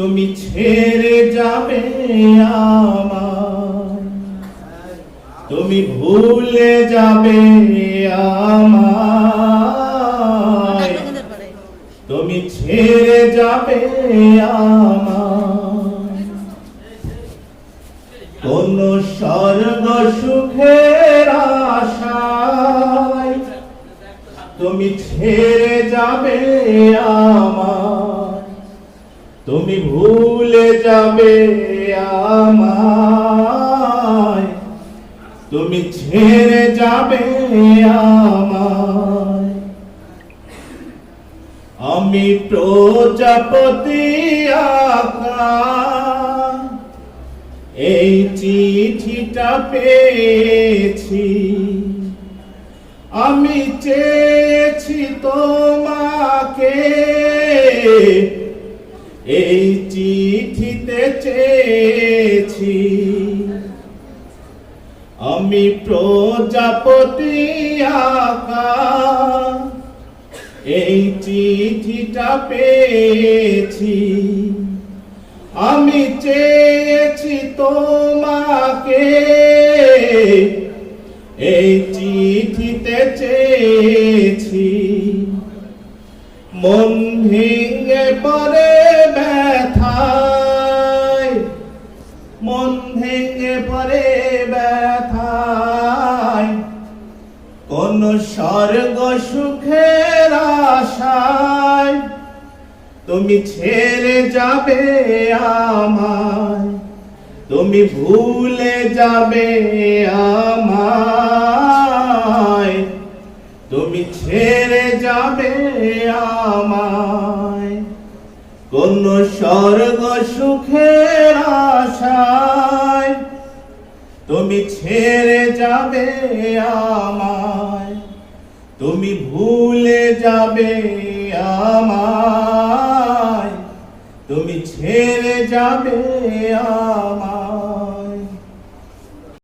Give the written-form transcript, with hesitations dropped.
তুমি ছেড়ে যাবে আমায়, তুমি ভুলে যাবে আমায়, তুমি ছেড়ে যাবে আমায়। কোন স্বর্গ সুখের আশায় তুমি ছেড়ে যাবে আমায়, তুমি ভুলে যাবে আমায়, তুমি ছেড়ে যাবে আমায়। আমি প্রজাপতি আঁকা এই চিঠিটা পেয়েছি, আমি চেয়েছি তোমাকে এই চিঠিতে চেয়েছি। আমি প্রজাপতি আঁকা এই চিঠিটা পেয়েছি, আমি চেয়েছি তোমাকে এই চিঠিতে চেয়েছি। মন ভেঙে পড়ে ব্যথায়, মন ভেঙে পড়ে ব্যথায়, কোন স্বর্গ সুখের আশায় তুমি ছেড়ে যাবে আমায়, তুমি ভুলে যাবে আমায়, তুমি ছেড়ে যাবে আমায়। কোন স্বর্গ সুখের আশায় তুমি ছেড়ে যাবে আমায়, তুমি ভুলে যাবে আমায়, তুমি ছেড়ে যাবে আমায়।